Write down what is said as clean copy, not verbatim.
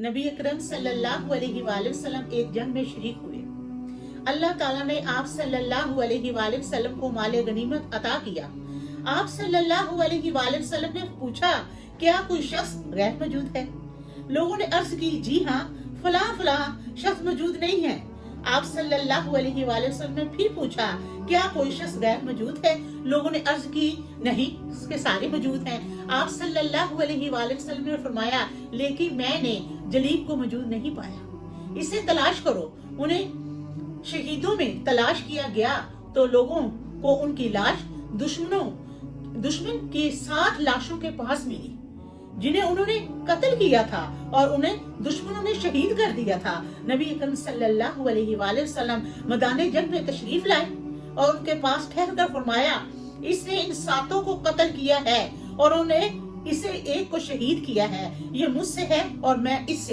नबी अकरम सल्लल्लाहु अलैहि वसल्लम एक जंग में शरीक हुए। अल्लाह ताला ने आप सल्लल्लाहु अलैहि वसल्लम को माले गनीमत अता किया। आप सल्लल्लाहु अलैहि वसल्लम ने पूछा, क्या कोई शख्स गैर मौजूद है? लोगों ने अर्ज की, जी हाँ, फला फला शख्स मौजूद नहीं है। आप सल्लल्लाहु अलैहि वसल्लम ने फिर पूछा, क्या कोई शख्स गैर मौजूद है? लोगों ने अर्ज की, नहीं, इसके सारे मौजूद हैं। आप सल्लल्लाहु अलैहि वसल्लम ने फरमाया, लेकिन मैंने जलीब को मौजूद नहीं पाया, इसे तलाश करो। उन्हें शहीदों में तलाश किया गया तो लोगों को उनकी लाश दुश्मन के 7 लाशों के पास मिली, जिन्हें उन्होंने कत्ल किया था और उन्हें दुश्मनों ने शहीद कर दिया था। नबी अकरम सल्लल्लाहु अलैहि वसल्लम मैदान जंग में तशरीफ लाए और उनके पास ठहर कर फरमाया, इसने इन 7 को कत्ल किया है और उन्हें इसे एक को शहीद किया है। ये मुझसे है और मैं इससे